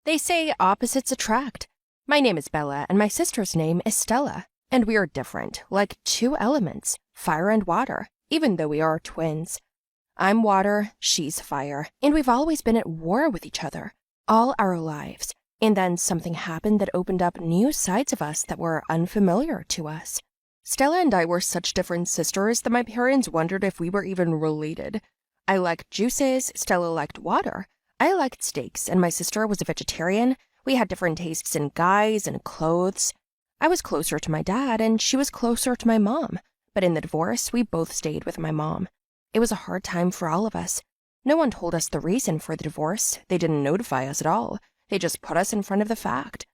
They say opposites attract. My name is Bella, and my sister's name is Stella. And we are different, like two elements, fire and water, even though we are twins. I'm water, she's fire, and we've always been at war with each other, all our lives. And then something happened that opened up new sides of us that were unfamiliar to us. Stella and I were such different sisters that my parents wondered if we were even related. I liked juices, Stella liked water. I liked steaks, and my sister was a vegetarian. We had different tastes in guys and clothes. I was closer to my dad, and she was closer to my mom. But in the divorce, we both stayed with my mom. It was a hard time for all of us. No one told us the reason for the divorce. They didn't notify us at all. They just put us in front of the fact.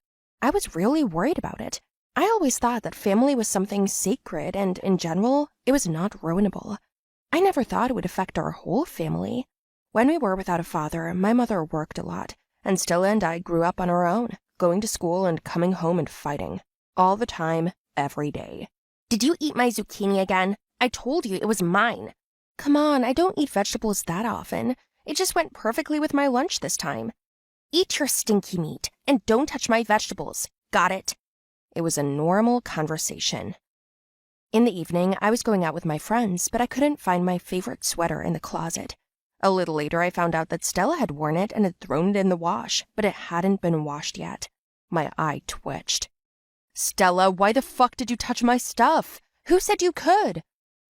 I was really worried about it. I always thought that family was something sacred, and in general, it was not ruinable. I never thought it would affect our whole family. When we were without a father, my mother worked a lot, and Stella and I grew up on our own, going to school and coming home and fighting. All the time, every day. Did you eat my zucchini again? I told you it was mine. Come on, I don't eat vegetables that often. It just went perfectly with my lunch this time. Eat your stinky meat, and don't touch my vegetables. Got it? It was a normal conversation. In the evening, I was going out with my friends, but I couldn't find my favorite sweater in the closet. A little later, I found out that Stella had worn it and had thrown it in the wash, but it hadn't been washed yet. My eye twitched. Stella, why the fuck did you touch my stuff? Who said you could?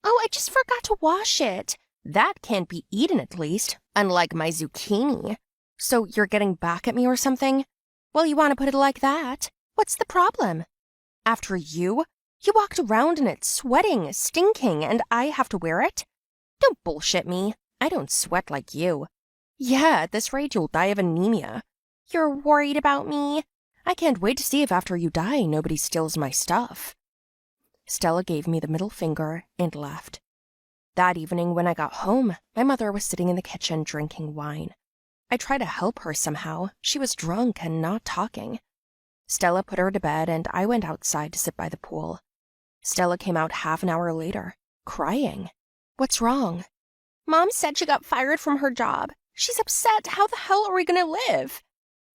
Oh, I just forgot to wash it. That can't be eaten at least, unlike my zucchini. So you're getting back at me or something? Well, you want to put it like that. What's the problem? After you? You walked around in it sweating, stinking, and I have to wear it? Don't bullshit me. I don't sweat like you. Yeah, at this rate you'll die of anemia. You're worried about me? I can't wait to see if after you die nobody steals my stuff. Stella gave me the middle finger and left. That evening when I got home, my mother was sitting in the kitchen drinking wine. I tried to help her somehow. She was drunk and not talking. Stella put her to bed, and I went outside to sit by the pool. Stella came out half an hour later, crying. What's wrong? Mom said she got fired from her job. She's upset. How the hell are we going to live?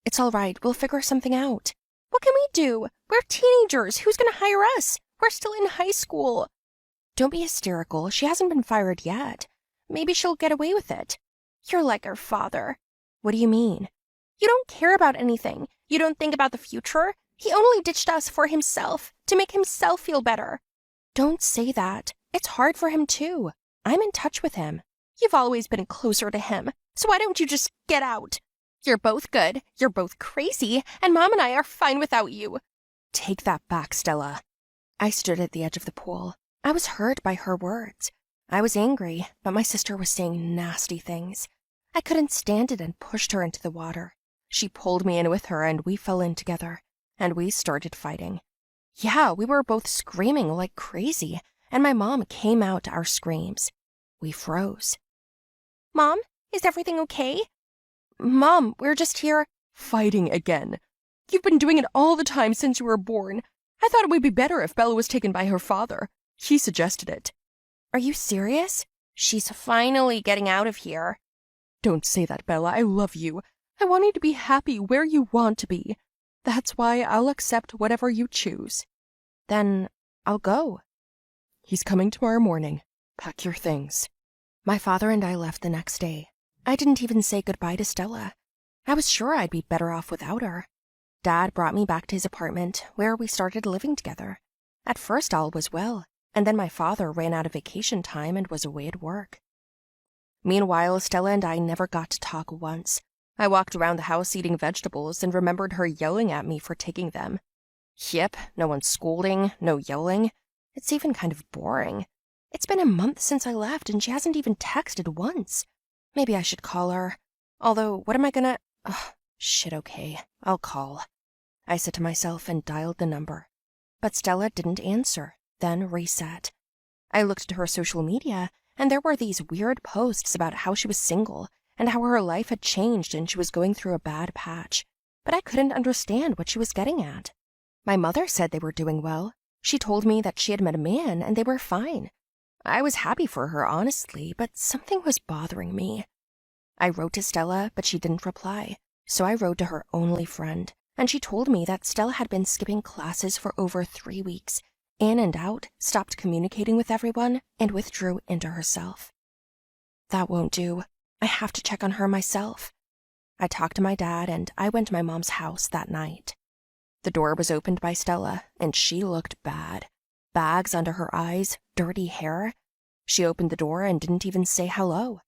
It's all right. We'll figure something out. What can we do? We're teenagers. Who's going to hire us? We're still in high school. Don't be hysterical. She hasn't been fired yet. Maybe she'll get away with it. You're like her father. What do you mean? You don't care about anything. You don't think about the future. He only ditched us for himself, to make himself feel better. Don't say that. It's hard for him, too. I'm in touch with him. You've always been closer to him, so why don't you just get out? You're both good, you're both crazy, and Mom and I are fine without you. Take that back, Stella. I stood at the edge of the pool. I was hurt by her words. I was angry, but my sister was saying nasty things. I couldn't stand it and pushed her into the water. She pulled me in with her and we fell in together, and we started fighting. Yeah, we were both screaming like crazy, and my mom came out to our screams. We froze. Mom, is everything okay? Mom, we're just here fighting again. You've been doing it all the time since you were born. I thought it would be better if Bella was taken by her father. He suggested it. Are you serious? She's finally getting out of here. Don't say that, Bella. I love you. I want you to be happy where you want to be. That's why I'll accept whatever you choose. Then I'll go. He's coming tomorrow morning. Pack your things. My father and I left the next day. I didn't even say goodbye to Stella. I was sure I'd be better off without her. Dad brought me back to his apartment, where we started living together. At first all was well, and then my father ran out of vacation time and was away at work. Meanwhile, Stella and I never got to talk once. I walked around the house eating vegetables and remembered her yelling at me for taking them. Yep, no one scolding, no yelling. It's even kind of boring. It's been a month since I left and she hasn't even texted once. Maybe I should call her. Although, what am I gonna... Ugh, shit, okay. I'll call. I said to myself and dialed the number. But Stella didn't answer, then reset. I looked at her social media, and there were these weird posts about how she was single and how her life had changed and she was going through a bad patch. But I couldn't understand what she was getting at. My mother said they were doing well. She told me that she had met a man and they were fine. I was happy for her, honestly, but something was bothering me. I wrote to Stella, but she didn't reply. So I rode to her only friend, and she told me that Stella had been skipping classes for over 3 weeks, in and out, stopped communicating with everyone, and withdrew into herself. That won't do. I have to check on her myself. I talked to my dad, and I went to my mom's house that night. The door was opened by Stella, and she looked bad. Bags under her eyes, dirty hair. She opened the door and didn't even say hello.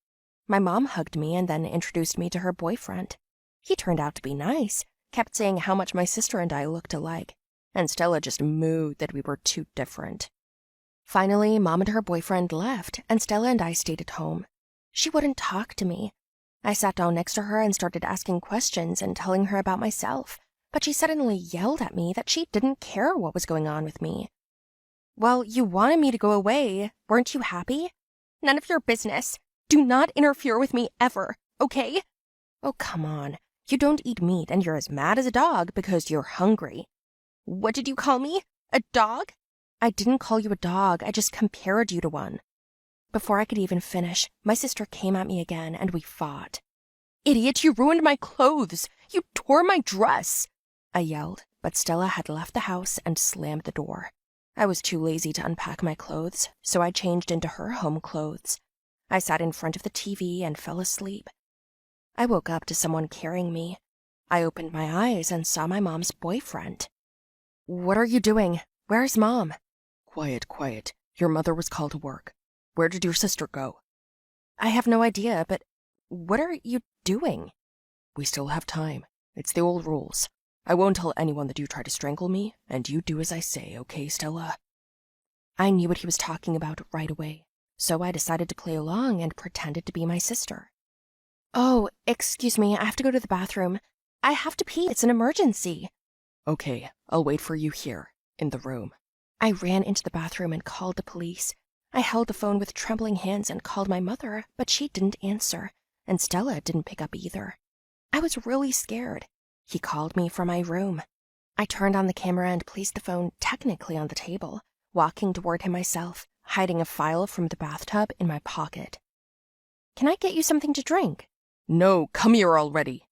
My mom hugged me and then introduced me to her boyfriend. He turned out to be nice, kept saying how much my sister and I looked alike, and Stella just mooed that we were too different. Finally, Mom and her boyfriend left, and Stella and I stayed at home. She wouldn't talk to me. I sat down next to her and started asking questions and telling her about myself, but she suddenly yelled at me that she didn't care what was going on with me. Well, you wanted me to go away. Weren't you happy? None of your business. Do not interfere with me ever, okay? Oh, come on. You don't eat meat and you're as mad as a dog because you're hungry. What did you call me? A dog? I didn't call you a dog. I just compared you to one. Before I could even finish, my sister came at me again and we fought. Idiot, you ruined my clothes. You tore my dress. I yelled, but Stella had left the house and slammed the door. I was too lazy to unpack my clothes, so I changed into her home clothes. I sat in front of the TV and fell asleep. I woke up to someone carrying me. I opened my eyes and saw my mom's boyfriend. What are you doing? Where's Mom? Quiet, quiet. Your mother was called to work. Where did your sister go? I have no idea, but what are you doing? We still have time. It's the old rules. I won't tell anyone that you try to strangle me, and you do as I say, okay, Stella? I knew what he was talking about right away, so I decided to play along and pretended to be my sister. Oh, excuse me, I have to go to the bathroom. I have to pee, it's an emergency. Okay, I'll wait for you here, in the room. I ran into the bathroom and called the police. I held the phone with trembling hands and called my mother, but she didn't answer, and Stella didn't pick up either. I was really scared. He called me from my room. I turned on the camera and placed the phone technically on the table, walking toward him myself, hiding a file from the bathtub in my pocket. Can I get you something to drink? No, come here already.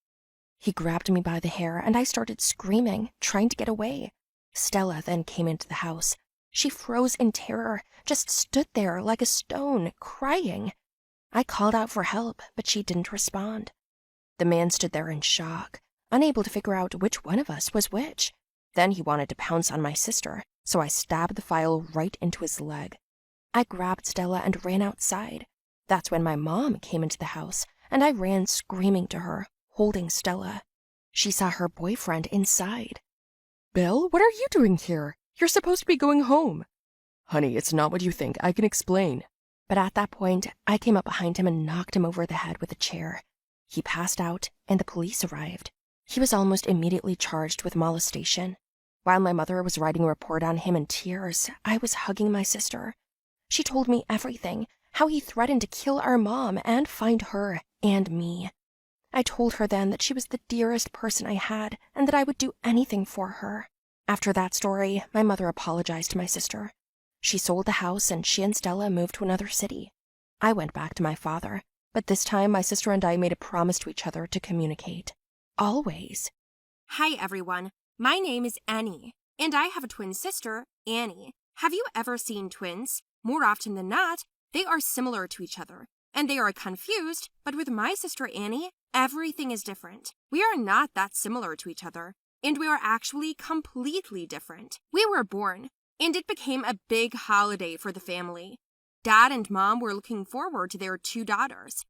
He grabbed me by the hair and I started screaming, trying to get away. Stella then came into the house. She froze in terror, just stood there like a stone, crying. I called out for help, but she didn't respond. The man stood there in shock, unable to figure out which one of us was which. Then he wanted to pounce on my sister, so I stabbed the file right into his leg. I grabbed Stella and ran outside. That's when my mom came into the house, and I ran screaming to her, holding Stella. She saw her boyfriend inside. Bill, what are you doing here? You're supposed to be going home. Honey, it's not what you think. I can explain. But at that point, I came up behind him and knocked him over the head with a chair. He passed out, and the police arrived. He was almost immediately charged with molestation. While my mother was writing a report on him in tears, I was hugging my sister. She told me everything, how he threatened to kill our mom and find her and me. I told her then that she was the dearest person I had and that I would do anything for her. After that story, my mother apologized to my sister. She sold the house and she and Stella moved to another city. I went back to my father, but this time my sister and I made a promise to each other to communicate. Always. Hi, everyone. My name is Annie, and I have a twin sister, Annie. Have you ever seen twins? More often than not, they are similar to each other, and they are confused, but with my sister Annie, everything is different. We are not that similar to each other, and we are actually completely different. We were born, and it became a big holiday for the family. Dad and Mom were looking forward to their 2 daughters.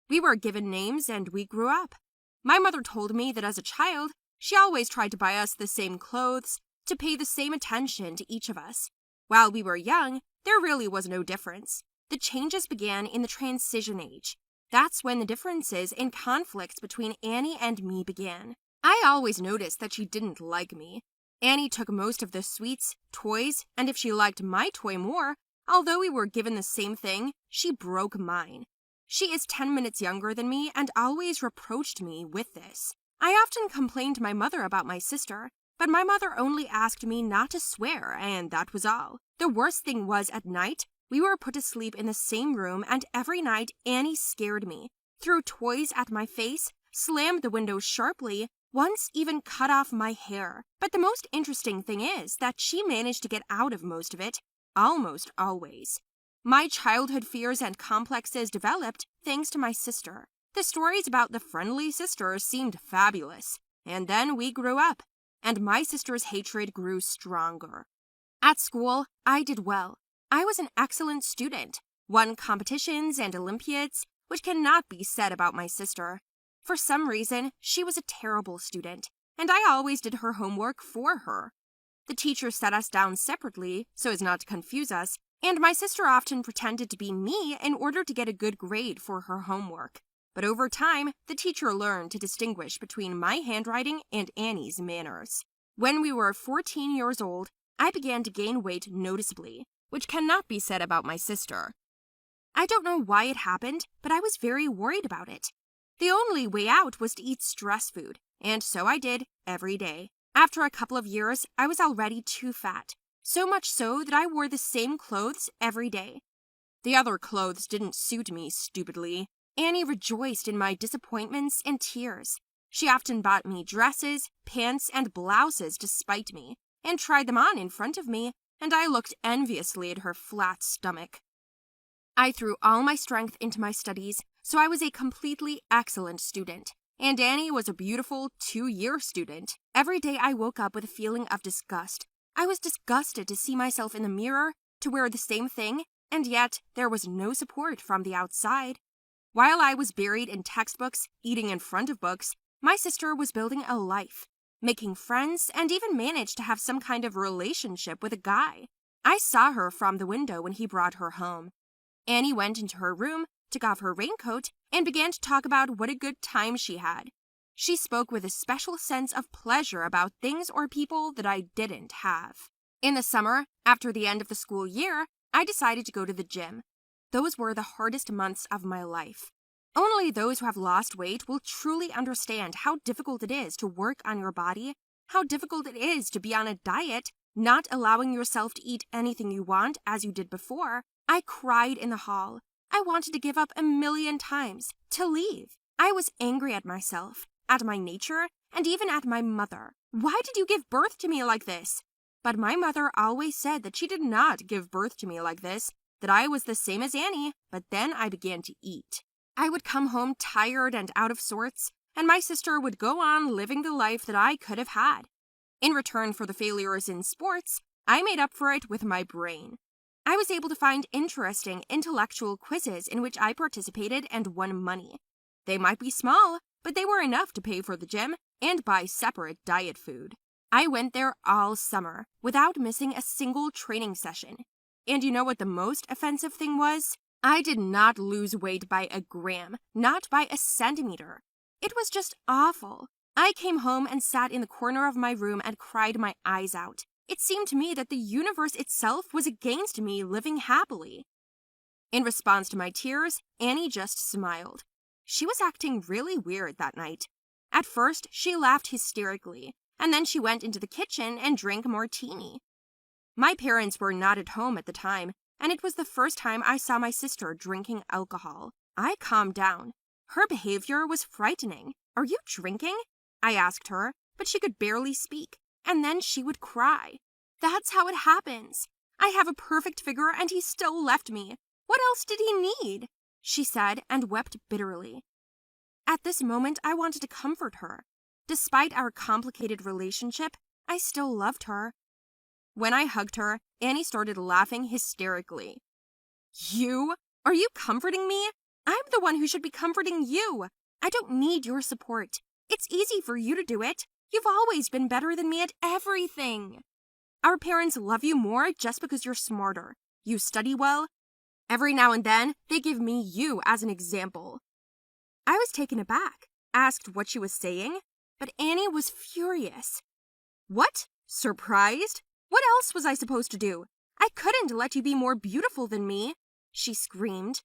We were given names and we grew up. My mother told me that as a child, she always tried to buy us the same clothes, to pay the same attention to each of us. While we were young, there really was no difference. The changes began in the transition age. That's when the differences and conflicts between Annie and me began. I always noticed that she didn't like me. Annie took most of the sweets, toys, and if she liked my toy more, although we were given the same thing, she broke mine. She is 10 minutes younger than me and always reproached me with this. I often complained to my mother about my sister, but my mother only asked me not to swear, and that was all. The worst thing was at night, we were put to sleep in the same room, and every night Annie scared me, threw toys at my face, slammed the window sharply, once even cut off my hair. But the most interesting thing is that she managed to get out of most of it, almost always. My childhood fears and complexes developed thanks to my sister. The stories about the friendly sister seemed fabulous. And then we grew up, and my sister's hatred grew stronger. At school, I did well. I was an excellent student, won competitions and Olympiads, which cannot be said about my sister. For some reason, she was a terrible student, and I always did her homework for her. The teacher set us down separately so as not to confuse us, and my sister often pretended to be me in order to get a good grade for her homework. But over time, the teacher learned to distinguish between my handwriting and Annie's manners. When we were 14 years old, I began to gain weight noticeably, which cannot be said about my sister. I don't know why it happened, but I was very worried about it. The only way out was to eat stress food, and so I did every day. After a couple of years, I was already too fat, so much so that I wore the same clothes every day. The other clothes didn't suit me, stupidly. Annie rejoiced in my disappointments and tears. She often bought me dresses, pants, and blouses to spite me, and tried them on in front of me, and I looked enviously at her flat stomach. I threw all my strength into my studies, so I was a completely excellent student, and Annie was a beautiful 2-year student. Every day I woke up with a feeling of disgust. I was disgusted to see myself in the mirror, to wear the same thing, and yet there was no support from the outside. While I was buried in textbooks, eating in front of books, my sister was building a life, making friends, and even managed to have some kind of relationship with a guy. I saw her from the window when he brought her home. Annie went into her room, took off her raincoat, and began to talk about what a good time she had. She spoke with a special sense of pleasure about things or people that I didn't have. In the summer, after the end of the school year, I decided to go to the gym. Those were the hardest months of my life. Only those who have lost weight will truly understand how difficult it is to work on your body, how difficult it is to be on a diet, not allowing yourself to eat anything you want as you did before. I cried in the hall. I wanted to give up 1,000,000 times, to leave. I was angry at myself, at my nature, and even at my mother. Why did you give birth to me like this? But my mother always said that she did not give birth to me like this, that I was the same as Annie, but then I began to eat. I would come home tired and out of sorts, and my sister would go on living the life that I could have had. In return for the failures in sports, I made up for it with my brain. I was able to find interesting intellectual quizzes in which I participated and won money. They might be small, but they were enough to pay for the gym and buy separate diet food. I went there all summer without missing a single training session. And you know what the most offensive thing was? I did not lose weight by a gram, not by a centimeter. It was just awful. I came home and sat in the corner of my room and cried my eyes out. It seemed to me that the universe itself was against me living happily. In response to my tears, Annie just smiled. She was acting really weird that night. At first, she laughed hysterically, and then she went into the kitchen and drank a martini. My parents were not at home at the time, and it was the first time I saw my sister drinking alcohol. I calmed down. Her behavior was frightening. "Are you drinking?" I asked her, but she could barely speak, and then she would cry. "That's how it happens. I have a perfect figure and he still left me. What else did he need?" she said and wept bitterly. At this moment, I wanted to comfort her. Despite our complicated relationship, I still loved her. When I hugged her, Annie started laughing hysterically. "You? Are you comforting me? I'm the one who should be comforting you. I don't need your support. It's easy for you to do it. You've always been better than me at everything. Our parents love you more just because you're smarter. You study well. Every now and then, they give me you as an example." I was taken aback, asked what she was saying, but Annie was furious. "What? Surprised? What else was I supposed to do? I couldn't let you be more beautiful than me," she screamed.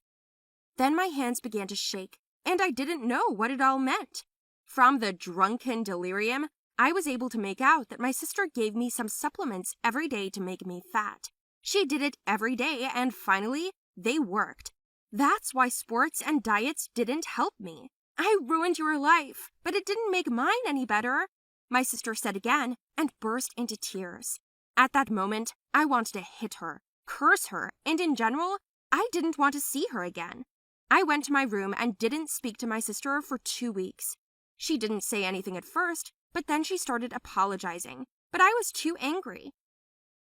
Then my hands began to shake, and I didn't know what it all meant. From the drunken delirium, I was able to make out that my sister gave me some supplements every day to make me fat. She did it every day, and finally, they worked. That's why sports and diets didn't help me. I ruined your life, but it didn't make mine any better, my sister said again and burst into tears. At that moment, I wanted to hit her, curse her, and in general, I didn't want to see her again. I went to my room and didn't speak to my sister for 2 weeks. She didn't say anything at first, but then she started apologizing, but I was too angry.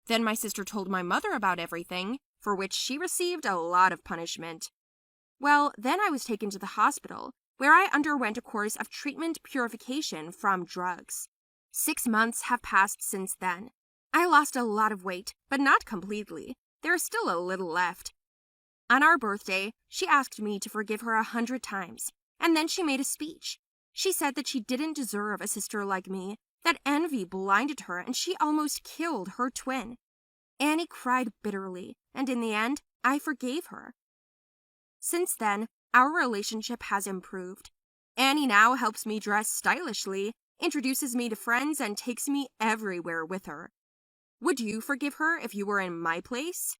Then my sister told my mother about everything, for which she received a lot of punishment. Well, then I was taken to the hospital, where I underwent a course of treatment purification from drugs. 6 months have passed since then. I lost a lot of weight, but not completely. There's still a little left. On our birthday, she asked me to forgive her 100 times, and then she made a speech. She said that she didn't deserve a sister like me, that envy blinded her and she almost killed her twin. Annie cried bitterly, and in the end, I forgave her. Since then, our relationship has improved. Annie now helps me dress stylishly, introduces me to friends, and takes me everywhere with her. Would you forgive her if you were in my place?